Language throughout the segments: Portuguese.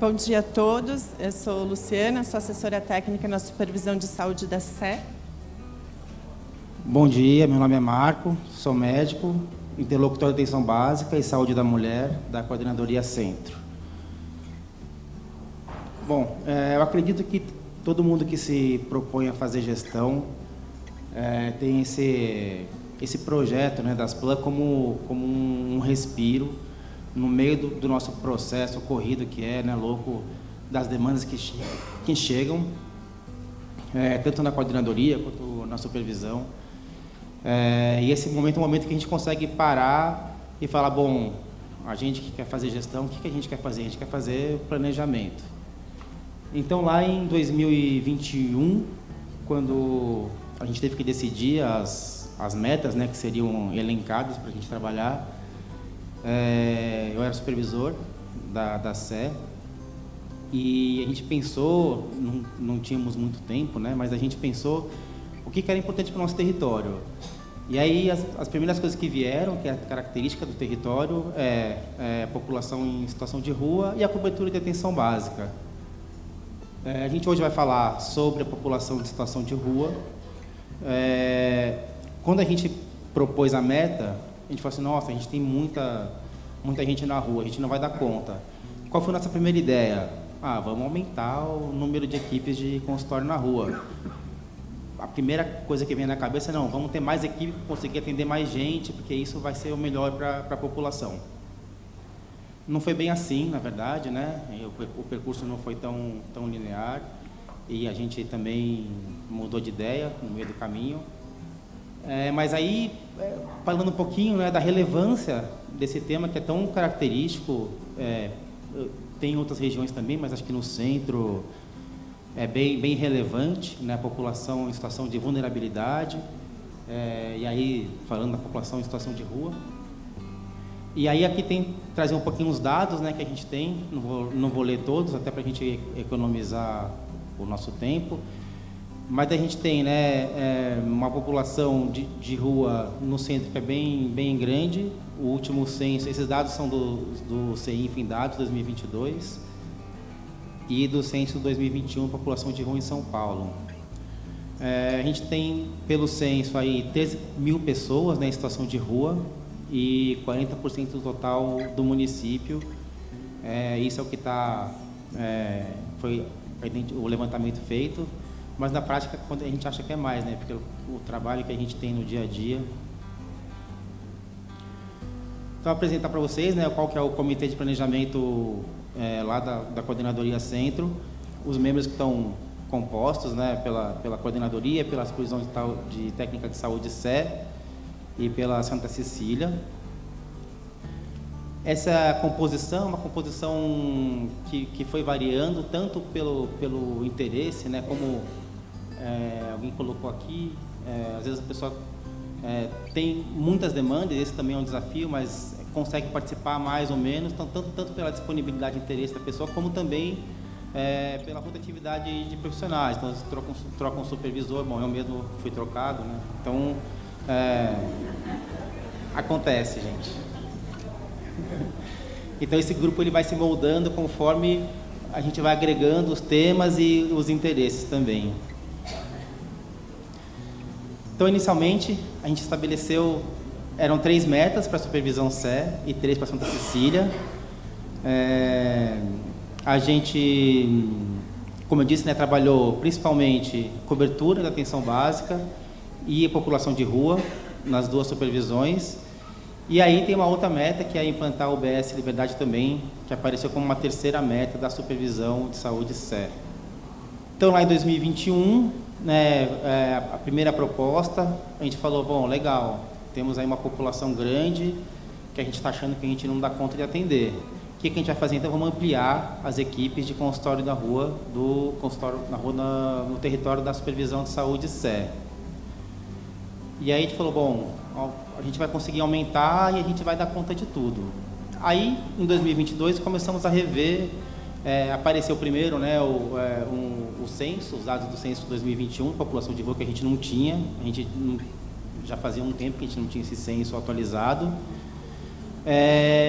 Bom dia a todos. Eu sou Luciana, sou assessora técnica na Supervisão de Saúde da SE. Bom dia, meu nome é Marco, sou médico, interlocutor de atenção básica e saúde da mulher da Coordenadoria Centro. Bom, eu acredito que todo mundo que se propõe a fazer gestão tem esse projeto, né, das PLAN como um respiro no meio do nosso processo corrido, que é, né, louco, das demandas que chegam, tanto na coordenadoria quanto na supervisão. E esse momento é um momento que a gente consegue parar e falar, bom, a gente que quer fazer gestão, o que a gente quer fazer? A gente quer fazer planejamento. Então, lá em 2021, quando a gente teve que decidir as metas, né, que seriam elencadas para a gente trabalhar, eu era supervisor da SE e a gente pensou, não tínhamos muito tempo, né, mas a gente pensou o que era importante para o nosso território. E aí as primeiras coisas que vieram, que é a característica do território, a população em situação de rua e a cobertura de atenção básica. A gente hoje vai falar sobre a população de situação de rua. Quando a gente propôs a meta, a gente falou assim, nossa, a gente tem muita gente na rua, a gente não vai dar conta. Qual foi a nossa primeira ideia? Vamos aumentar o número de equipes de consultório na rua. A primeira coisa que vem na cabeça é, não, vamos ter mais equipe para conseguir atender mais gente, porque isso vai ser o melhor para a população. Não foi bem assim, na verdade, né? O percurso não foi tão linear e a gente também mudou de ideia no meio do caminho. Mas aí, falando um pouquinho, né, da relevância desse tema que é tão característico, tem outras regiões também, mas acho que no centro é bem relevante, né, a população em situação de vulnerabilidade, e aí falando da população em situação de rua. E aí aqui tem trazer um pouquinho os dados, né, que a gente tem, não vou ler todos, até para a gente economizar o nosso tempo. Mas a gente tem, né, uma população de rua no centro que é bem grande. O último censo, esses dados são do CINF em dados 2022 e do censo 2021, população de rua em São Paulo. A gente tem, pelo censo, aí 13 mil pessoas, né, em situação de rua e 40% do total do município. Isso é o que foi o levantamento feito. Mas na prática a gente acha que é mais, né? Porque o trabalho que a gente tem no dia a dia. Então, vou apresentar para vocês, né, qual que é o comitê de planejamento lá da Coordenadoria Centro, os membros que estão compostos, né, pela coordenadoria, pela supervisão de técnica de saúde SE e pela Santa Cecília. Essa composição é uma composição que foi variando tanto pelo interesse, né, como alguém colocou aqui, às vezes a pessoa tem muitas demandas, esse também é um desafio, mas consegue participar mais ou menos, então, tanto pela disponibilidade e interesse da pessoa, como também pela rotatividade de profissionais. Então, eles trocam um supervisor, bom, eu mesmo fui trocado, né? Então, acontece, gente. Então, esse grupo ele vai se moldando conforme a gente vai agregando os temas e os interesses também. Então, inicialmente, a gente estabeleceu, eram 3 metas para a supervisão SE e 3 para Santa Cecília. A gente, como eu disse, né, trabalhou principalmente cobertura da atenção básica e população de rua nas 2 supervisões. E aí tem uma outra meta, que é implantar o UBS Liberdade também, que apareceu como uma terceira meta da supervisão de saúde SE. Então, lá em 2021, né, a primeira proposta, a gente falou, bom, legal, temos aí uma população grande que a gente está achando que a gente não dá conta de atender. O que a gente vai fazer? Então, vamos ampliar as equipes de consultório da rua, no território da supervisão de saúde SE. E aí a gente falou, bom, a gente vai conseguir aumentar e a gente vai dar conta de tudo. Aí, em 2022, começamos a rever, apareceu primeiro, né, o censo, os dados do censo de 2021, população de rua que a gente não tinha, já fazia um tempo que a gente não tinha esse censo atualizado.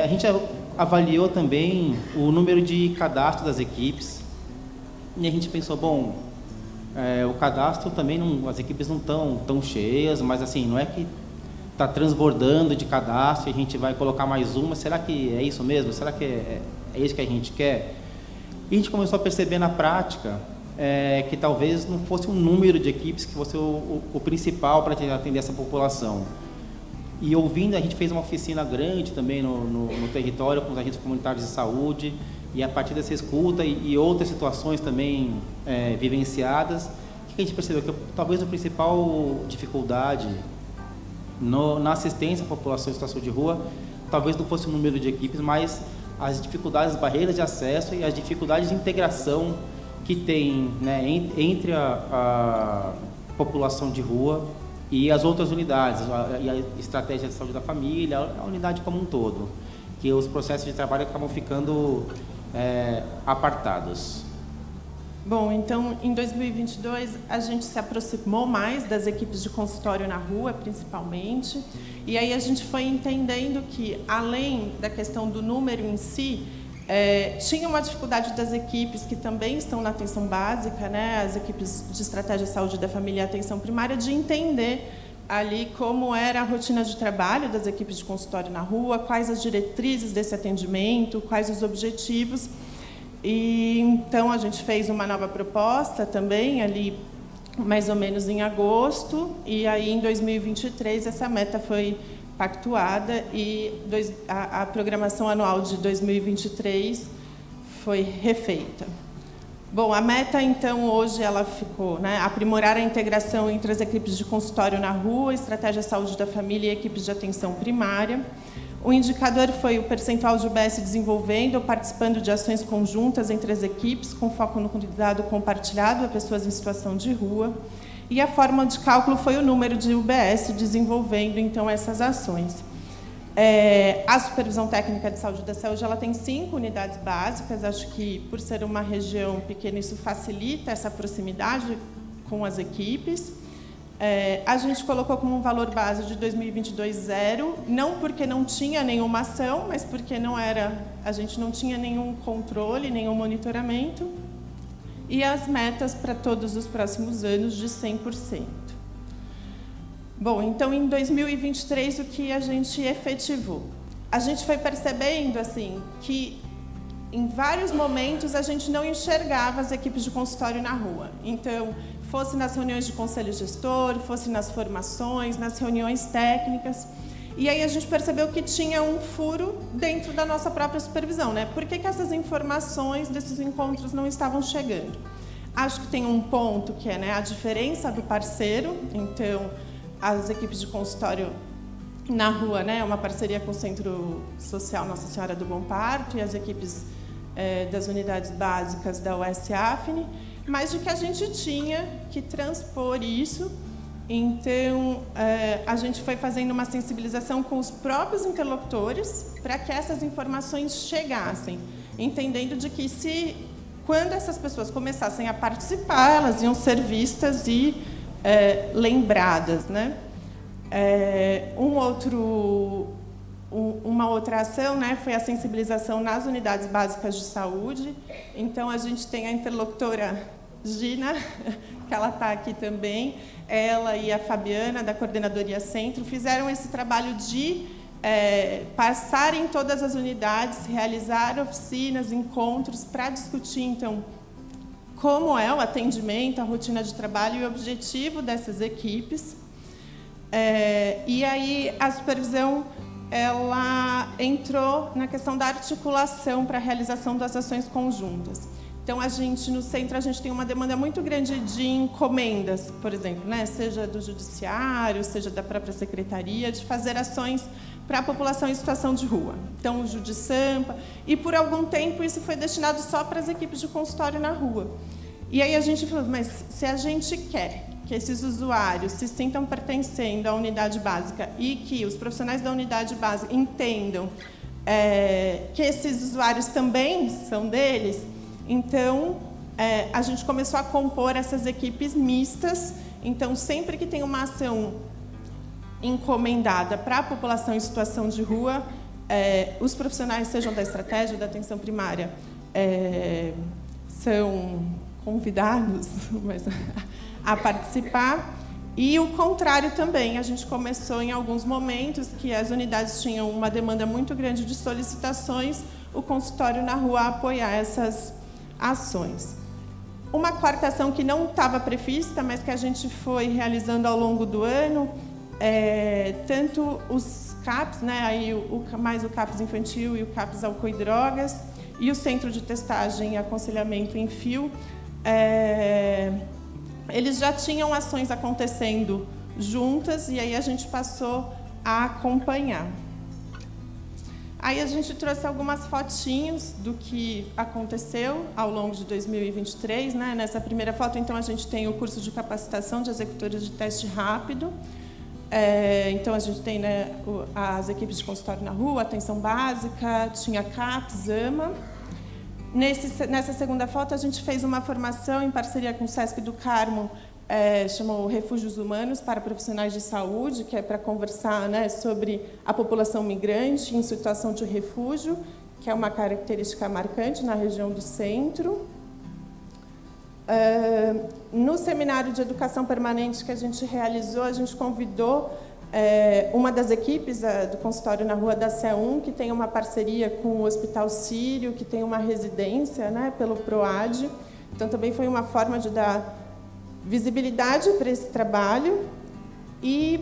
A gente avaliou também o número de cadastro das equipes e a gente pensou, bom, o cadastro também as equipes não estão tão cheias, mas assim, não é que está transbordando de cadastro e a gente vai colocar mais uma, será que é isso mesmo? Será que é isso que a gente quer? E a gente começou a perceber na prática que talvez não fosse um número de equipes que fosse o principal para atender essa população. E ouvindo, a gente fez uma oficina grande também no território com os agentes comunitários de saúde, e a partir dessa escuta e outras situações também vivenciadas, que a gente percebeu que talvez a principal dificuldade na assistência à população em situação de rua, talvez não fosse o número de equipes, mas as dificuldades, as barreiras de acesso e as dificuldades de integração que tem, né, entre a população de rua e as outras unidades, e a estratégia de saúde da família, a unidade como um todo, que os processos de trabalho acabam ficando apartados. Bom, então, em 2022, a gente se aproximou mais das equipes de consultório na rua, principalmente, e aí a gente foi entendendo que, além da questão do número em si, tinha uma dificuldade das equipes que também estão na atenção básica, né, as equipes de estratégia de saúde da família e atenção primária, de entender ali como era a rotina de trabalho das equipes de consultório na rua, quais as diretrizes desse atendimento, quais os objetivos. E então a gente fez uma nova proposta também ali mais ou menos em agosto, e aí em 2023 essa meta foi pactuada e a programação anual de 2023 foi refeita. Bom, a meta, então, hoje ela ficou, né, aprimorar a integração entre as equipes de consultório na rua, estratégia de saúde da família e equipes de atenção primária. O indicador foi o percentual de UBS desenvolvendo ou participando de ações conjuntas entre as equipes, com foco no cuidado compartilhado a pessoas em situação de rua. E a forma de cálculo foi o número de UBS desenvolvendo, então, essas ações. A supervisão técnica de saúde da saúde, ela tem 5 unidades básicas. Acho que, por ser uma região pequena, isso facilita essa proximidade com as equipes. A gente colocou como um valor base de 2022 zero, não porque não tinha nenhuma ação, mas porque a gente não tinha nenhum controle, nenhum monitoramento. E as metas para todos os próximos anos de 100%. Bom, então, em 2023, o que a gente efetivou? A gente foi percebendo assim, que, em vários momentos, a gente não enxergava as equipes de consultório na rua. Então, fosse nas reuniões de conselho gestor, fosse nas formações, nas reuniões técnicas. E aí a gente percebeu que tinha um furo dentro da nossa própria supervisão, né? Por que essas informações desses encontros não estavam chegando? Acho que tem um ponto que é, né, a diferença do parceiro. Então, as equipes de consultório na rua, né, uma parceria com o Centro Social Nossa Senhora do Bom Parto e as equipes das unidades básicas da USAFNE, mas de que a gente tinha que transpor isso. Então, a gente foi fazendo uma sensibilização com os próprios interlocutores para que essas informações chegassem, entendendo de que quando essas pessoas começassem a participar, elas iam ser vistas e lembradas, né? Uma outra ação, né, foi a sensibilização nas unidades básicas de saúde. Então, a gente tem a interlocutora Gina, que ela está aqui também, ela e a Fabiana, da Coordenadoria Centro, fizeram esse trabalho de passar em todas as unidades, realizar oficinas, encontros, para discutir, então, como é o atendimento, a rotina de trabalho e o objetivo dessas equipes. E aí a supervisão ela entrou na questão da articulação para a realização das ações conjuntas. Então, no centro, a gente tem uma demanda muito grande de encomendas, por exemplo, né? Seja do judiciário, seja da própria secretaria, de fazer ações para a população em situação de rua. Então, o Judisampa, e por algum tempo isso foi destinado só para as equipes de consultório na rua. E aí a gente falou, mas se a gente quer que esses usuários se sintam pertencendo à unidade básica e que os profissionais da unidade básica entendam que esses usuários também são deles, então a gente começou a compor essas equipes mistas. Então, sempre que tem uma ação encomendada para a população em situação de rua, os profissionais, sejam da estratégia, da atenção primária, são convidados a participar. E o contrário também, a gente começou em alguns momentos que as unidades tinham uma demanda muito grande de solicitações, o consultório na rua a apoiar essas ações. Uma quarta ação que não estava prevista, mas que a gente foi realizando ao longo do ano, tanto os CAPs, né, aí mais o CAPs infantil e o CAPs álcool e drogas, e o Centro de Testagem e Aconselhamento em Fio, eles já tinham ações acontecendo juntas e aí a gente passou a acompanhar. Aí a gente trouxe algumas fotinhos do que aconteceu ao longo de 2023, né? Nessa primeira foto, então, a gente tem o curso de capacitação de executores de teste rápido. Então, a gente tem, né, as equipes de consultório na rua, atenção básica, tinha CAPS, AMA. Nessa segunda foto, a gente fez uma formação em parceria com o SESC do Carmo, chamou Refúgios Humanos para Profissionais de Saúde, que é para conversar, né, sobre a população migrante em situação de refúgio, que é uma característica marcante na região do centro. No seminário de educação permanente que a gente realizou, a gente convidou uma das equipes do consultório na rua da CE1, que tem uma parceria com o Hospital Sírio, que tem uma residência, né, pelo PROAD. Então, também foi uma forma de dar visibilidade para esse trabalho. E,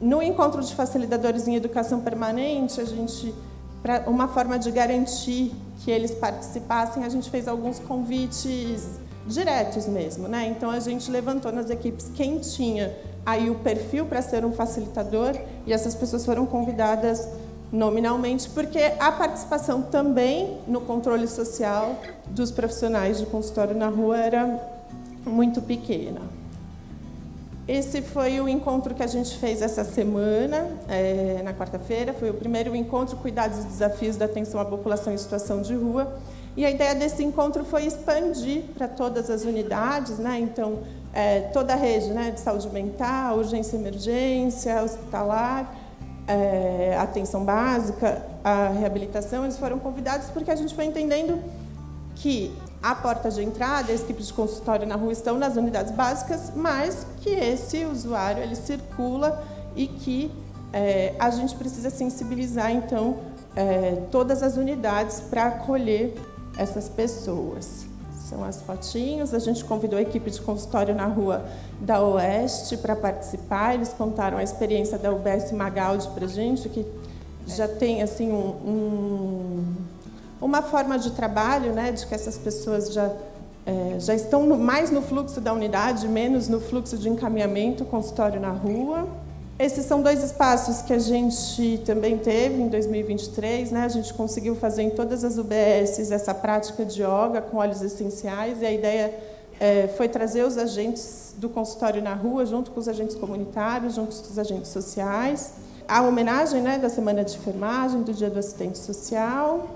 no encontro de facilitadores em educação permanente, a gente, para uma forma de garantir que eles participassem, a gente fez alguns convites diretos mesmo, né? Então, a gente levantou nas equipes quem tinha aí o perfil para ser um facilitador, e essas pessoas foram convidadas nominalmente, porque a participação também no controle social dos profissionais de consultório na rua era muito pequena. Esse foi o encontro que a gente fez essa semana, na quarta-feira. Foi o primeiro encontro Cuidados e Desafios da Atenção à População em Situação de Rua. E a ideia desse encontro foi expandir para todas as unidades, né? Então, toda a rede, né, de saúde mental, urgência e emergência, hospitalar, atenção básica, a reabilitação, eles foram convidados porque a gente foi entendendo que a porta de entrada, as equipes de consultório na rua estão nas unidades básicas, mas que esse usuário ele circula e que a gente precisa sensibilizar, então, todas as unidades para acolher essas pessoas. São as fotinhos. A gente convidou a equipe de consultório na rua da Oeste para participar. Eles contaram a experiência da UBS Magaldi para a gente, que já tem assim uma forma de trabalho, né, de que essas pessoas já estão mais no fluxo da unidade, menos no fluxo de encaminhamento, consultório na rua. Esses são dois espaços que a gente também teve em 2023, né? A gente conseguiu fazer em todas as UBSs essa prática de yoga com óleos essenciais, e a ideia foi trazer os agentes do consultório na rua, junto com os agentes comunitários, junto com os agentes sociais. A homenagem, né, da Semana de Enfermagem, do Dia do Assistente Social,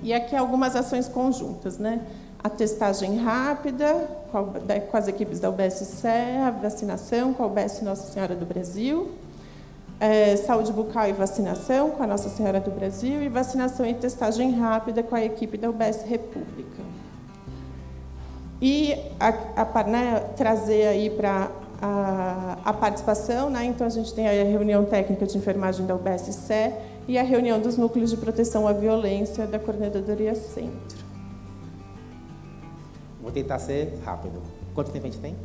e aqui algumas ações conjuntas, né? A testagem rápida com as equipes da UBS Serra, vacinação com a UBS Nossa Senhora do Brasil, saúde bucal e vacinação com a Nossa Senhora do Brasil, e vacinação e testagem rápida com a equipe da UBS República. E né, trazer aí para a participação, né? Então, a gente tem aí a reunião técnica de enfermagem da UBS SE e a reunião dos núcleos de proteção à violência da Coordenadoria Centro. Vou tentar ser rápido. Quanto tempo a gente tem?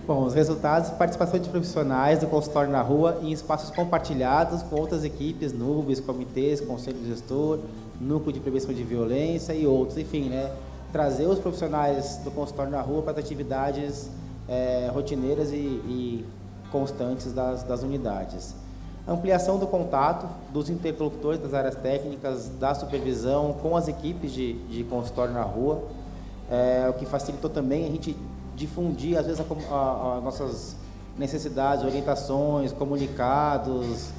Bom, os resultados: participação de profissionais do consultório na rua em espaços compartilhados com outras equipes, NUBs, comitês, conselho gestor, núcleo de prevenção de violência e outros. Enfim, né, trazer os profissionais do consultório na rua para as atividades rotineiras e constantes das unidades. Ampliação do contato dos interlocutores das áreas técnicas, da supervisão com as equipes de consultório na rua, o que facilitou também a gente difundir, às vezes, as nossas necessidades, orientações, comunicados,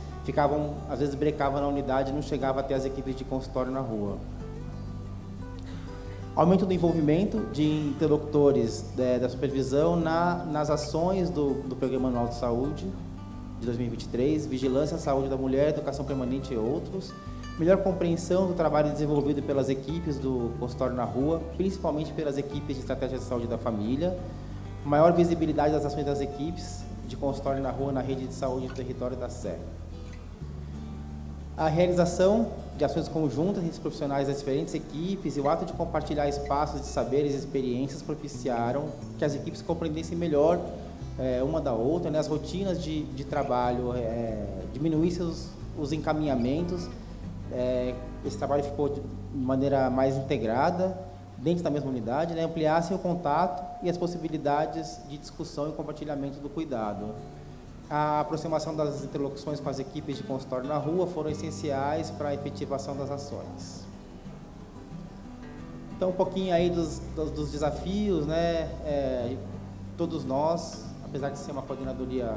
às vezes, brecavam na unidade e não chegava até as equipes de consultório na rua. Aumento do envolvimento de interlocutores da supervisão nas ações do Programa Anual de Saúde de 2023, vigilância à saúde da mulher, educação permanente e outros. Melhor compreensão do trabalho desenvolvido pelas equipes do consultório na rua, principalmente pelas equipes de estratégia de saúde da família. Maior visibilidade das ações das equipes de consultório na rua na rede de saúde do território da Sé. A realização de ações conjuntas entre os profissionais das diferentes equipes e o ato de compartilhar espaços de saberes e experiências propiciaram que as equipes compreendessem melhor uma da outra, né, as rotinas de trabalho, diminuíssem os encaminhamentos. Esse trabalho ficou de maneira mais integrada dentro da mesma unidade, né, ampliassem o contato e as possibilidades de discussão e compartilhamento do cuidado. A aproximação das interlocuções com as equipes de consultório na rua foram essenciais para a efetivação das ações. Então, um pouquinho aí dos desafios, né? Todos nós, apesar de ser uma coordenadoria,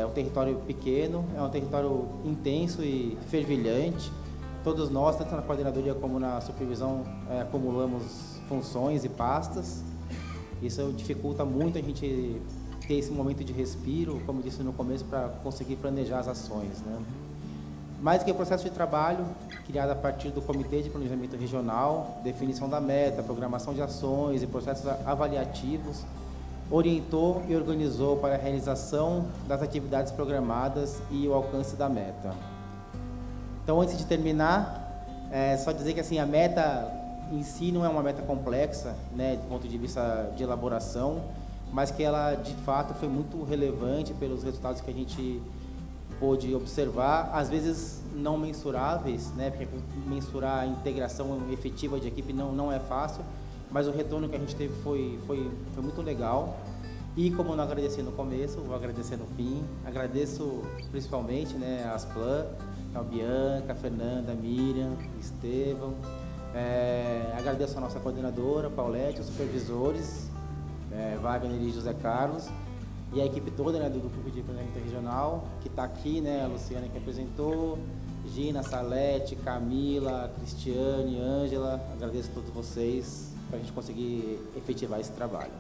um território pequeno, é um território intenso e fervilhante. Todos nós, tanto na coordenadoria como na supervisão, acumulamos funções e pastas. Isso dificulta muito a gente ter esse momento de respiro, como eu disse no começo, para conseguir planejar as ações, né? Mais que o processo de trabalho, criado a partir do Comitê de Planejamento Regional, definição da meta, programação de ações e processos avaliativos, orientou e organizou para a realização das atividades programadas e o alcance da meta. Então, antes de terminar, só dizer que assim, a meta em si não é uma meta complexa, né, do ponto de vista de elaboração, mas que ela, de fato, foi muito relevante pelos resultados que a gente pôde observar, às vezes não mensuráveis, né, porque mensurar a integração efetiva de equipe não é fácil, mas o retorno que a gente teve foi muito legal. E como eu não agradeci no começo, vou agradecer no fim. Agradeço principalmente, né, a Asplan, a Bianca, a Fernanda, a Miriam, a Estevão. Agradeço a nossa coordenadora, Paulette, os supervisores, Wagner e José Carlos, e a equipe toda, né, do Grupo de Planejamento Regional, que está aqui, né, a Luciana que apresentou, Gina, Salete, Camila, Cristiane, Ângela. Agradeço a todos vocês para a gente conseguir efetivar esse trabalho.